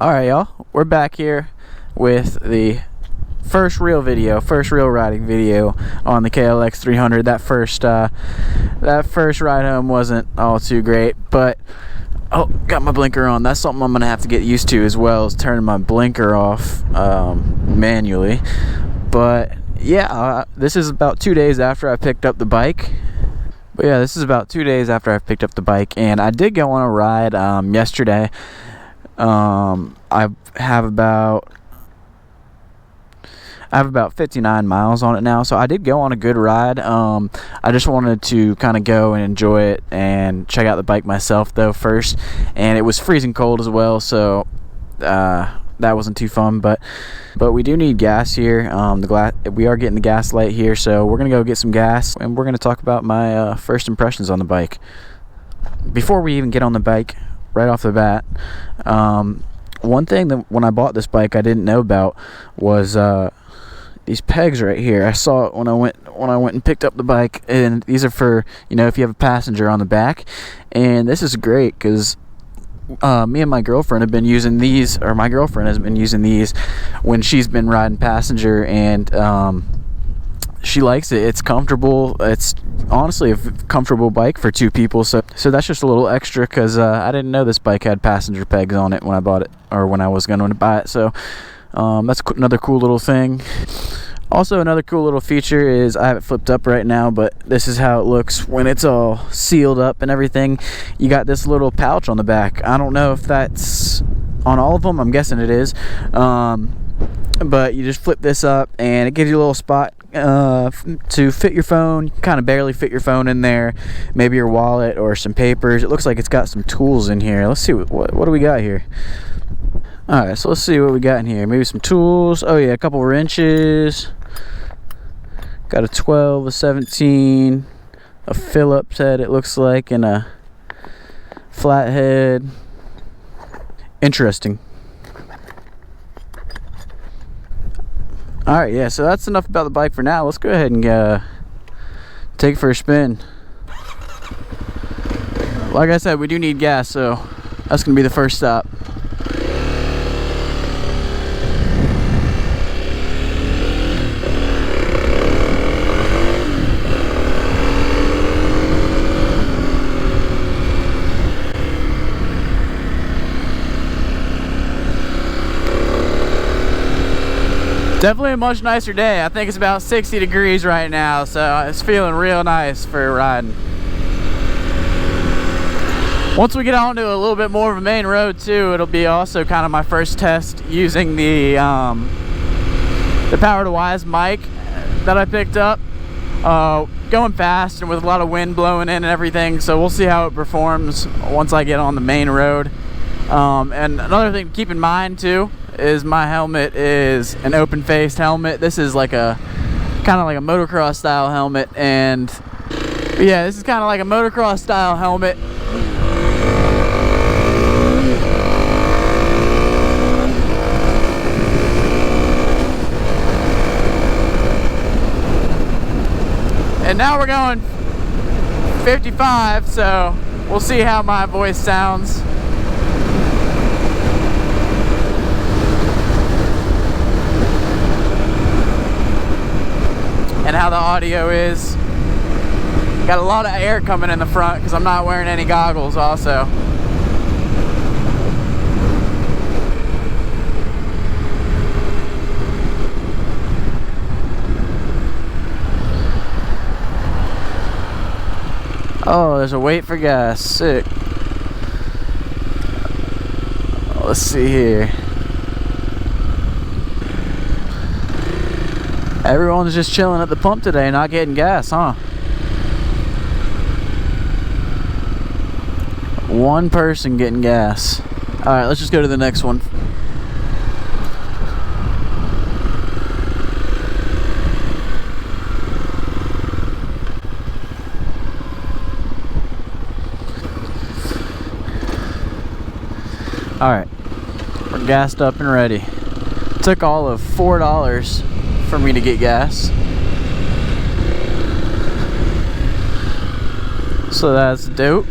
Alright, y'all, we're back here with the first real riding video on the KLX300. That first ride home wasn't all too great, but oh, got my blinker on. That's something I'm gonna have to get used to, as well as turning my blinker off manually. But yeah, this is about 2 days after I picked up the bike. And I did go on a ride yesterday. I have about 59 miles on it now, so I did go on a good ride. I just wanted to kind of go and enjoy it and check out the bike myself though first, and it was freezing cold as well, so that wasn't too fun. But we do need gas here. We are getting the gas light here, so we're gonna go get some gas, and we're gonna talk about my first impressions on the bike. Before we even get on the bike, right off the bat, one thing that when I bought this bike I didn't know about was these pegs right here. I saw it when I went and picked up the bike, and these are for, you know, if you have a passenger on the back. And this is great because me and my girlfriend have been using these, or my girlfriend has been using these when she's been riding passenger, and she likes it. It's comfortable. It's honestly a comfortable bike for two people, so that's just a little extra because I didn't know this bike had passenger pegs on it when I bought it, or when I was going to buy it. So that's another cool little thing. Also, another cool little feature is, I have it flipped up right now, but this is how it looks when it's all sealed up and everything. You got this little pouch on the back. I don't know if that's on all of them. I'm guessing it is. But you just flip this up and it gives you a little spot to fit your phone. You can kind of barely fit your phone in there, maybe your wallet or some papers. It looks like it's got some tools in here. Let's see what do we got here. Alright, so let's see what we got in here. Maybe some tools. Oh yeah, a couple wrenches. Got a 12, a 17, a Phillips head it looks like, and a flathead. Interesting. Alright, yeah, so that's enough about the bike for now. Let's go ahead and take it for a spin. Like I said, we do need gas, so that's going to be the first stop. Definitely a much nicer day. I think it's about 60 degrees right now, so it's feeling real nice for riding. Once we get onto a little bit more of a main road too, it'll be also kind of my first test using the Power to Wise mic that I picked up. Going fast and with a lot of wind blowing in and everything, so we'll see how it performs once I get on the main road. And another thing to keep in mind too is my helmet is an open-faced helmet. This is like a kind of like a motocross style helmet, and yeah, this is kind of like a motocross style helmet. And now we're going 55, so we'll see how my voice sounds. And how the audio is. Got a lot of air coming in the front because I'm not wearing any goggles also. Oh, there's a wait for gas. Sick. Let's see here. Everyone's just chilling at the pump today, not getting gas, huh? One person getting gas. Alright, let's just go to the next one. Alright, we're gassed up and ready. Took all of $4 for me to get gas, so that's dope.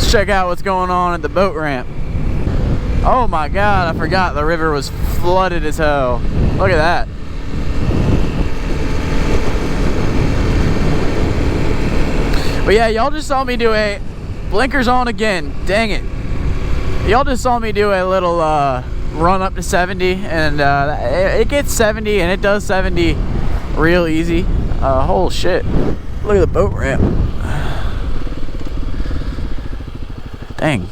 Let's check out what's going on at the boat ramp. Oh my god, I forgot the river was flooded as hell. Look at that. But yeah, y'all just saw me do a blinkers on again. Dang it. Y'all just saw me do a little run up to 70, and it gets 70, and it does 70 real easy. Oh shit. Look at the boat ramp. Dang.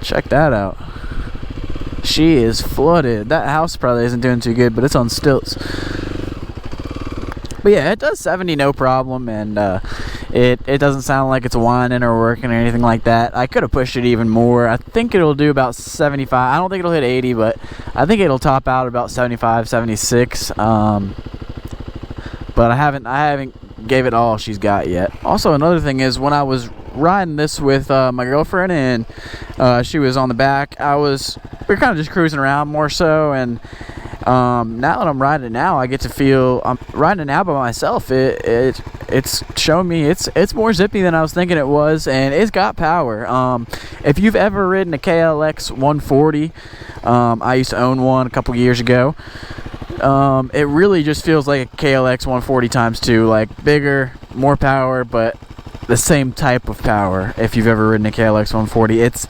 Check that out. She is flooded. That house probably isn't doing too good, but it's on stilts. But yeah, it does 70 no problem, and it doesn't sound like it's whining or working or anything like that. I could have pushed it even more. I think it'll do about 75. I don't think it'll hit 80, but I think it'll top out about 75, 76. But I haven't gave it all she's got yet. Also, another thing is, when I was riding this with my girlfriend and she was on the back, we were kind of just cruising around more so, and now that I'm riding it now, I get to feel I'm riding it now by myself. It's showing me it's more zippy than I was thinking it was, and it's got power. If you've ever ridden a KLX300, I used to own one a couple years ago. It really just feels like a KLX300 times 2, like bigger, more power, but the same type of power. If you've ever ridden a KLX300,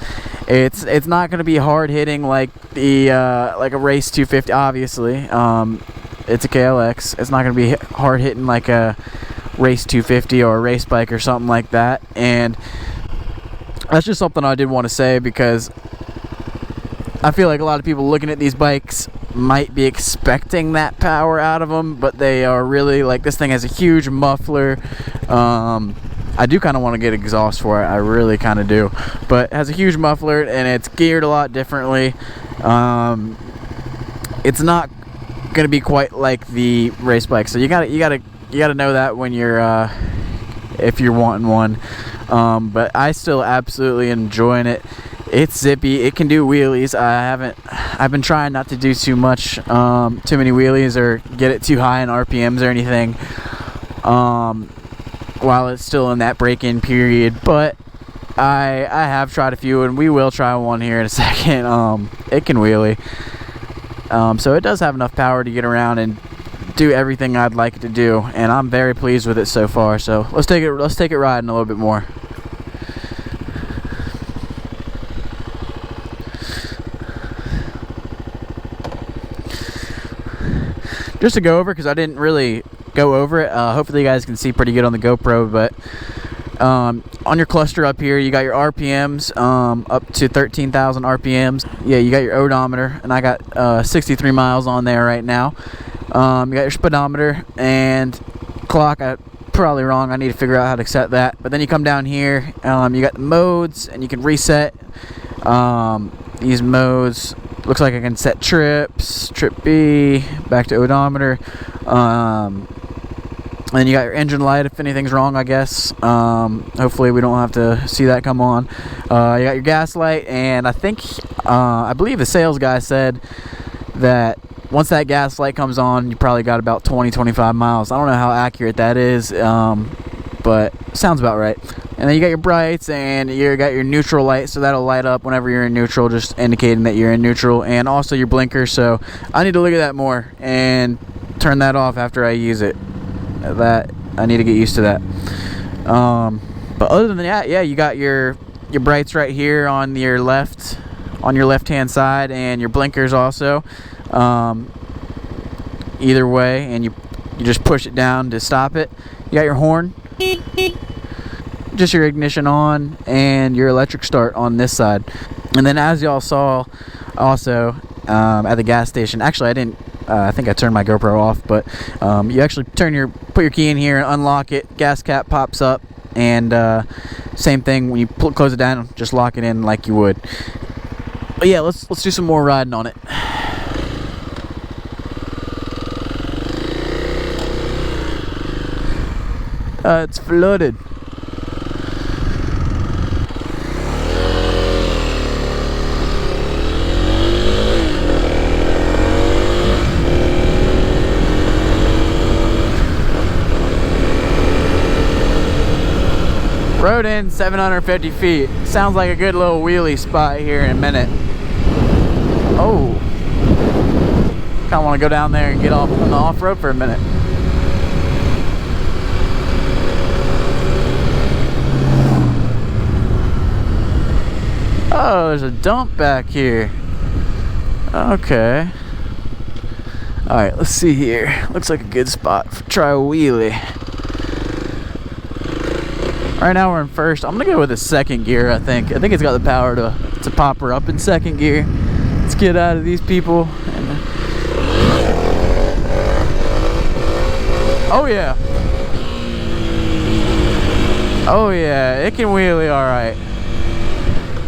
it's not going to be hard hitting like the like a race 250. Obviously, it's a KLX. It's not going to be hard hitting like a race 250 or a race bike or something like that. And that's just something I did want to say, because I feel like a lot of people looking at these bikes might be expecting that power out of them, but they are really, like, this thing has a huge muffler. I do kind of want to get exhaust for it. I really kind of do. But it has a huge muffler, and it's geared a lot differently. It's not going to be quite like the race bike. So you gotta know that when you're if you're wanting one. But I still absolutely enjoying it. It's zippy. It can do wheelies. I've been trying not to do too many wheelies or get it too high in RPMs or anything. While it's still in that break-in period, but I have tried a few, and we will try one here in a second. It can wheelie, so it does have enough power to get around and do everything I'd like it to do, and I'm very pleased with it so far. So let's take it riding a little bit more. Just to go over, because I didn't really go over it. Hopefully you guys can see pretty good on the GoPro, but on your cluster up here, you got your RPMs up to 13,000 RPMs. Yeah, you got your odometer, and I got 63 miles on there right now. You got your speedometer and clock. I'm probably wrong. I need to figure out how to set that. But then you come down here, you got the modes, and you can reset these modes. Looks like I can set trips, trip B, back to odometer. And you got your engine light if anything's wrong, I guess. Hopefully we don't have to see that come on. You got your gas light, and I believe the sales guy said that once that gas light comes on, you probably got about 20-25 miles. I don't know how accurate that is, but sounds about right. And then you got your brights, and you got your neutral light, so that'll light up whenever you're in neutral, just indicating that you're in neutral, and also your blinker. So I need to look at that more and turn that off after I use it. That I need to get used to that. But other than that, yeah, you got your brights right here on your left-hand side, and your blinkers also. Either way, and you just push it down to stop it. You got your horn, just your ignition on, and your electric start on this side. And then, as y'all saw also at the gas station, actually I didn't I think I turned my GoPro off, but you actually put your key in here and unlock it. Gas cap pops up, and same thing when you close it down, just lock it in like you would. But yeah, let's do some more riding on it. It's flooded. Rode in 750 feet. Sounds like a good little wheelie spot here in a minute. Oh. Kind of want to go down there and get off on the off-road for a minute. Oh, there's a dump back here. Okay. Alright, let's see here. Looks like a good spot for try a wheelie. Right now we're in first. I'm gonna go with a second gear, I think. I think it's got the power to pop her up in second gear. Let's get out of these people. Oh yeah. Oh yeah, it can wheelie alright.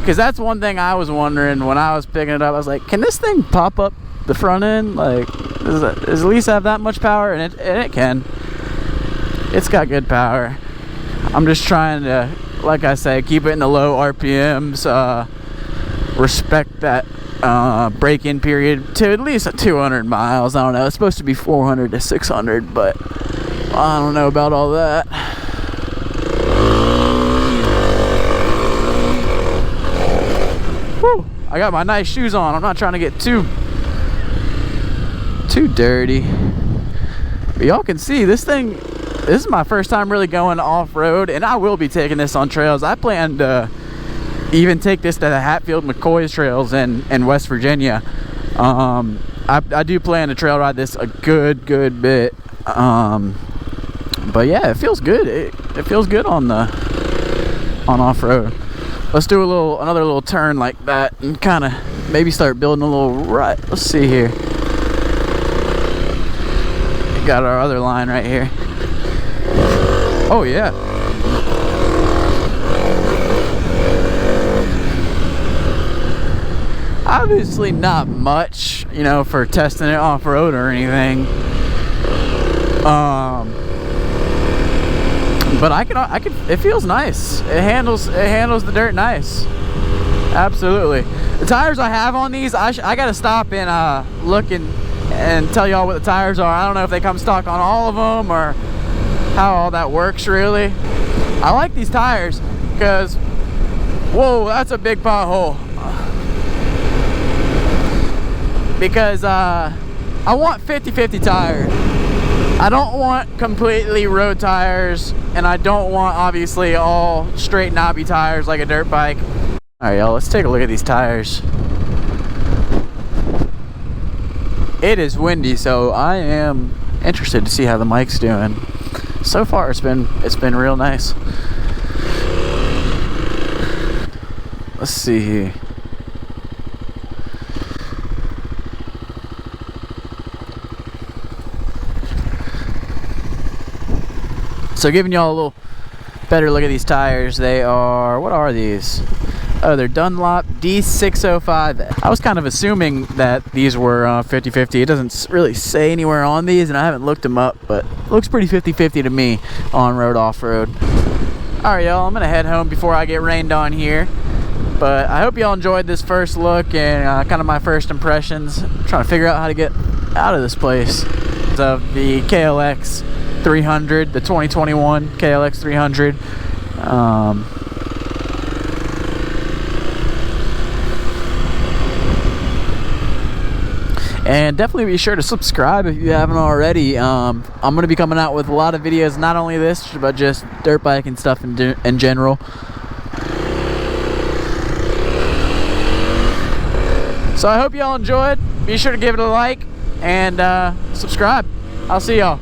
Because that's one thing I was wondering when I was picking it up. I was like, can this thing pop up the front end? Like, does at least have that much power? And it can. It's got good power. I'm just trying to, like I say, keep it in the low RPMs. Respect that break-in period to at least 200 miles. I don't know. It's supposed to be 400 to 600, but I don't know about all that. Whew, I got my nice shoes on. I'm not trying to get too dirty. But y'all can see this thing. This is my first time really going off-road, and I will be taking this on trails. I plan to even take this to the Hatfield McCoy's trails in West Virginia. I do plan to trail ride this a good bit. But yeah, it feels good. It feels good on off-road. Let's do another little turn like that and kind of maybe start building a little rut. Let's see here. Got our other line right here. Oh yeah. Obviously not much, you know, for testing it off-road or anything. But I can. It feels nice. It handles the dirt nice. Absolutely. The tires I have on these, I gotta stop and look and tell y'all what the tires are. I don't know if they come stock on all of them or how all that works really. I like these tires because, whoa, that's a big pothole. Because I want 50-50 tires. I don't want completely road tires, and I don't want obviously all straight knobby tires like a dirt bike. Alright y'all, let's take a look at these tires. It is windy, so I am interested to see how the mic's doing. So far it's been real nice. Let's see here. So giving y'all a little better look at these tires. They are, what are these? Oh, they're Dunlop D605. I was kind of assuming that these were 50-50. It doesn't really say anywhere on these, and I haven't looked them up, but it looks pretty 50-50 to me on-road, off-road. Alright y'all, I'm gonna head home before I get rained on here. But I hope y'all enjoyed this first look and kind of my first impressions. I'm trying to figure out how to get out of this place. Of the KLX300, the 2021 KLX300. And definitely be sure to subscribe if you haven't already. I'm going to be coming out with a lot of videos, not only this, but just dirt bike and stuff in general. So I hope y'all enjoyed. Be sure to give it a like and subscribe. I'll see y'all.